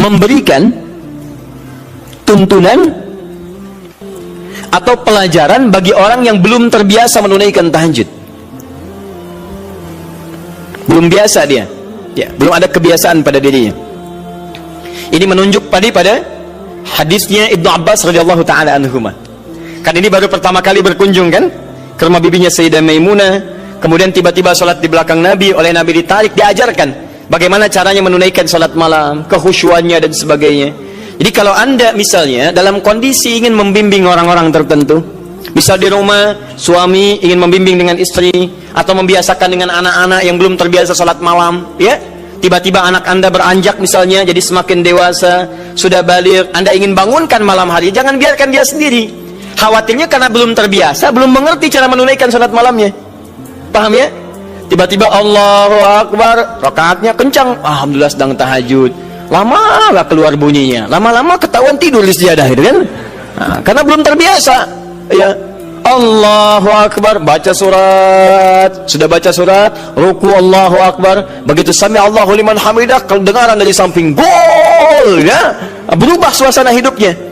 memberikan tuntunan atau pelajaran bagi orang yang belum terbiasa menunaikan tahajud. Belum biasa dia, ya, belum ada kebiasaan pada dirinya. Ini menunjuk pada hadisnya Ibnu Abbas radhiyallahu taala anhuma. Kan ini baru pertama kali berkunjung kan ke rumah bibinya Sayyidah Maimunah, kemudian tiba-tiba sholat di belakang Nabi, oleh Nabi ditarik, diajarkan bagaimana caranya menunaikan sholat malam, kekhusyuannya dan sebagainya. Jadi kalau Anda misalnya dalam kondisi ingin membimbing orang-orang tertentu, misal di rumah suami ingin membimbing dengan istri atau membiasakan dengan anak-anak yang belum terbiasa sholat malam, ya, tiba-tiba anak Anda beranjak misalnya jadi semakin dewasa, sudah baligh, Anda ingin bangunkan malam hari, jangan biarkan dia sendiri. Khawatirnya karena belum terbiasa, belum mengerti cara menunaikan sholat malamnya. Paham ya? Tiba-tiba Allahu Akbar, rakaatnya kencang, alhamdulillah sedang tahajud, lama gak keluar bunyinya, lama-lama ketahuan tidur di sejadah itu kan. Nah, karena belum terbiasa, ya. Allahu Akbar, baca surat, sudah baca surat, ruku Allahu Akbar, begitu sami Allahu liman hamidah, kedengaran dari samping, gol, ya, berubah suasana hidupnya.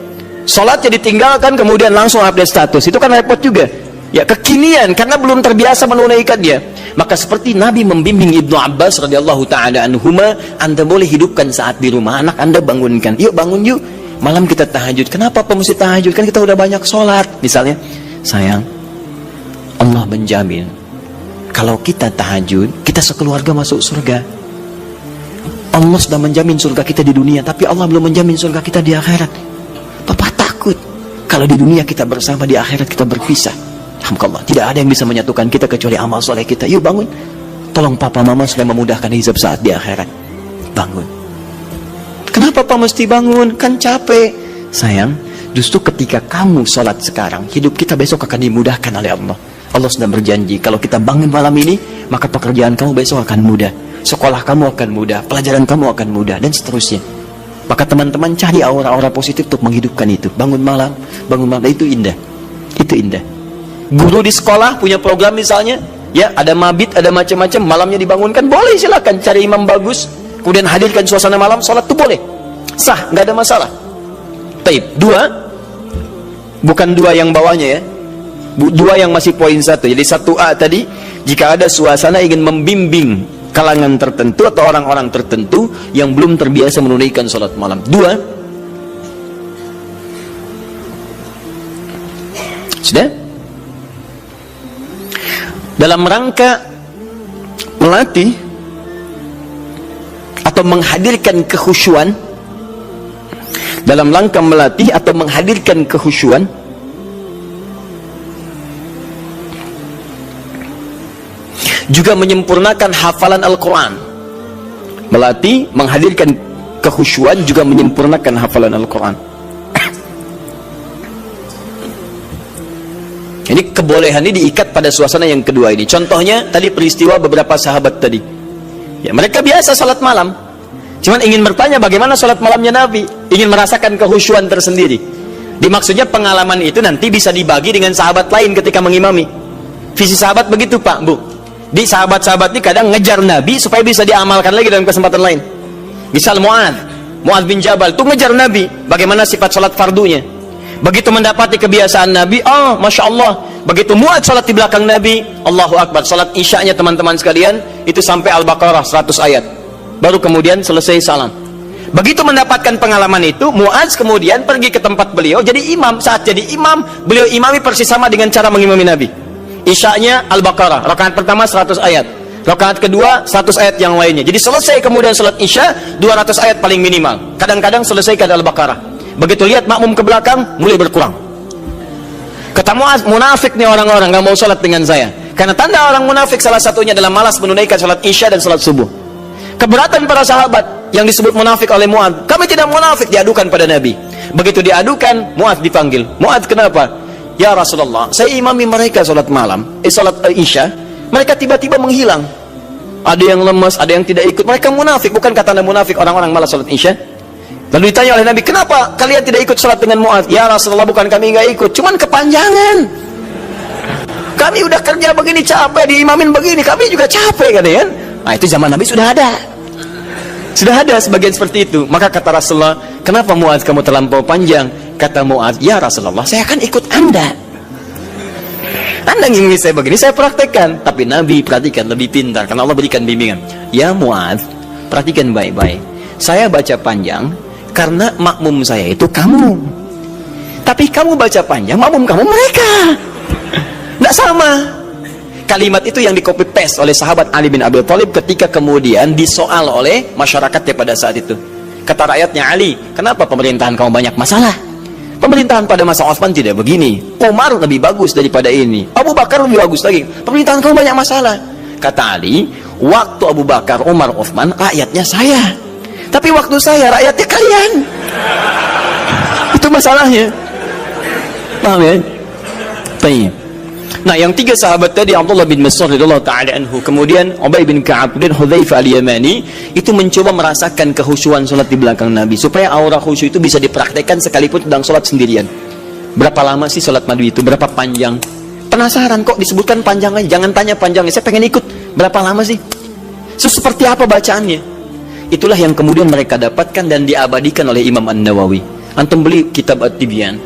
Salatnya ditinggalkan, kemudian langsung update status, itu kan repot juga. Ya, kekinian karena belum terbiasa menunaikan dia. Maka seperti Nabi membimbing Ibnu Abbas radhiyallahu taala anhuma, Anda boleh hidupkan saat di rumah, anak Anda bangunkan, yuk bangun yuk, malam kita tahajud. Kenapa mesti tahajud? Kan kita udah banyak sholat. Misalnya, sayang, Allah menjamin kalau kita tahajud, kita sekeluarga masuk surga. Allah sudah menjamin surga kita di dunia, tapi Allah belum menjamin surga kita di akhirat. Papa takut kalau di dunia kita bersama, di akhirat kita berpisah. Alhamdulillah, tidak ada yang bisa menyatukan kita kecuali amal soleh kita. Yuk bangun, tolong papa mama supaya memudahkan hisab saat di akhirat. Bangun. Kenapa papa mesti bangun? Kan capek. Sayang, justru ketika kamu sholat sekarang, hidup kita besok akan dimudahkan oleh Allah. Allah sudah berjanji, kalau kita bangun malam ini, maka pekerjaan kamu besok akan mudah, sekolah kamu akan mudah, pelajaran kamu akan mudah, dan seterusnya. Maka teman-teman cari aura-aura positif untuk menghidupkan itu. Bangun malam itu indah. Itu indah. Guru di sekolah punya program misalnya, ya, ada mabit, ada macam-macam, malamnya dibangunkan, boleh, silakan cari imam bagus, kemudian hadirkan suasana malam, sholat itu boleh, sah, nggak ada masalah. Taib. Dua, bukan dua yang bawahnya ya, dua yang masih poin satu. Jadi 1A tadi, jika ada suasana ingin membimbing kalangan tertentu atau orang-orang tertentu yang belum terbiasa menunaikan sholat malam. Dua, sudah, dalam rangka melatih atau menghadirkan kekhusyuan, dalam rangka melatih atau menghadirkan kekhusyuan, juga menyempurnakan hafalan Al-Quran. Melatih, menghadirkan kekhusyuan, juga menyempurnakan hafalan Al-Quran. Ini kebolehan ini diikat pada suasana yang kedua ini. Contohnya tadi peristiwa beberapa sahabat tadi. Ya, mereka biasa salat malam, cuman ingin bertanya bagaimana salat malamnya Nabi, ingin merasakan kekhusyuan tersendiri. Dimaksudnya pengalaman itu nanti bisa dibagi dengan sahabat lain ketika mengimami. Visi sahabat begitu Pak, Bu. Di sahabat-sahabat ini kadang ngejar Nabi supaya bisa diamalkan lagi dalam kesempatan lain. Misal Mu'adz bin Jabal itu ngejar Nabi bagaimana sifat salat fardunya. Begitu mendapati kebiasaan Nabi, oh Masya Allah, begitu Mu'adz salat di belakang Nabi, Allahu Akbar, salat isya'nya teman-teman sekalian itu sampai Al-Baqarah 100 ayat, baru kemudian selesai salam. Begitu mendapatkan pengalaman itu, Mu'adz kemudian pergi ke tempat beliau jadi imam. Saat jadi imam, beliau imami persis sama dengan cara mengimami Nabi. Isya'nya Al-Baqarah, rakaat pertama 100 ayat, rakaat kedua 100 ayat yang lainnya. Jadi selesai kemudian salat isya 200 ayat paling minimal. Kadang-kadang selesai ke Al-Baqarah. Begitu lihat makmum ke belakang, mulai berkurang. Kata Mu'adz, munafik nih orang-orang, gak mau sholat dengan saya. Karena tanda orang munafik salah satunya adalah malas menunaikan sholat isya dan sholat subuh. Keberatan para sahabat yang disebut munafik oleh Mu'adz. Kami tidak munafik, diadukan pada Nabi. Begitu diadukan, Mu'adz dipanggil. Mu'adz, kenapa? Ya Rasulullah, saya imami mereka sholat malam, sholat isya. Mereka tiba-tiba menghilang. Ada yang lemas, ada yang tidak ikut. Mereka munafik. Bukan kata Anda munafik orang-orang malas sholat isya? Lalu ditanya oleh Nabi, kenapa kalian tidak ikut sholat dengan Mu'adz? Ya Rasulullah, bukan kami nggak ikut, cuman kepanjangan. Kami udah kerja begini capek, diimamin begini, kami juga capek, kan? Nah, itu zaman Nabi sudah ada. Sudah ada sebagian seperti itu. Maka kata Rasulullah, kenapa Mu'adz kamu terlampau panjang? Kata Mu'adz, ya Rasulullah, saya akan ikut Anda. Anda ingin saya begini, saya praktekkan. Tapi Nabi, perhatikan, lebih pintar, karena Allah berikan bimbingan. Ya Mu'adz, perhatikan baik-baik. Saya baca panjang karena makmum saya itu kamu. Tapi kamu baca panjang, makmum kamu mereka. Tidak sama. Kalimat itu yang di-copy paste oleh sahabat Ali bin Abi Thalib ketika kemudian disoal oleh masyarakatnya pada saat itu. Kata rakyatnya, Ali, kenapa pemerintahan kamu banyak masalah? Pemerintahan pada masa Utsman tidak begini. Umar lebih bagus daripada ini. Abu Bakar lebih bagus lagi. Pemerintahan kamu banyak masalah. Kata Ali, waktu Abu Bakar, Umar, Utsman, rakyatnya saya. Tapi waktu saya, rakyatnya kalian. Itu masalahnya. Paham ya? Baik. Nah, yang tiga sahabat tadi, Abdullah bin Mas'ud radhiyallahu ta'ala anhu, kemudian Ubay bin Ka'ab dan Hudzaifah al-Yamani, itu mencoba merasakan kehusyuan salat di belakang Nabi supaya aura khusyuk itu bisa dipraktekkan sekalipun sedang salat sendirian. Berapa lama sih salat Nabi itu? Berapa panjang? Penasaran kok disebutkan panjang aja? Jangan tanya panjangnya, saya pengen ikut. Berapa lama sih? Seperti apa bacaannya? Itulah yang kemudian mereka dapatkan dan diabadikan oleh Imam An-Nawawi. Antum beli kitab At-Tibyan.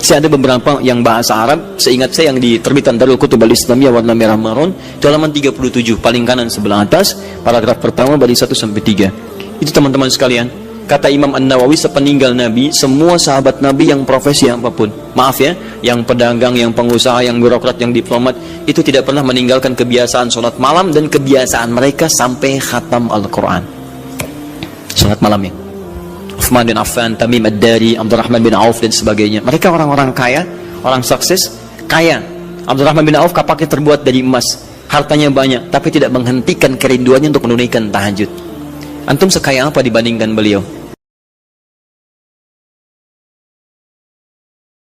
Saya ada beberapa yang bahasa Arab, seingat saya yang di terbitan Darul Kutub Al-Islamiyah warna merah marun, itu halaman 37, paling kanan sebelah atas, paragraf pertama baris 1 sampai 3. Itu teman-teman sekalian, kata Imam An-Nawawi, sepeninggal Nabi, semua sahabat Nabi yang profesi apapun, maaf ya, yang pedagang, yang pengusaha, yang birokrat, yang diplomat, itu tidak pernah meninggalkan kebiasaan sholat malam dan kebiasaan mereka sampai khatam Al-Quran. Sholat malam ya. Uthman bin Affan, Tamim Ad-Dari, Abdurrahman bin Auf dan sebagainya. Mereka orang-orang kaya, orang sukses, kaya. Abdurrahman bin Auf kapaknya terbuat dari emas, hartanya banyak, tapi tidak menghentikan kerinduannya untuk menunaikan tahajud. Antum sekaya apa dibandingkan beliau?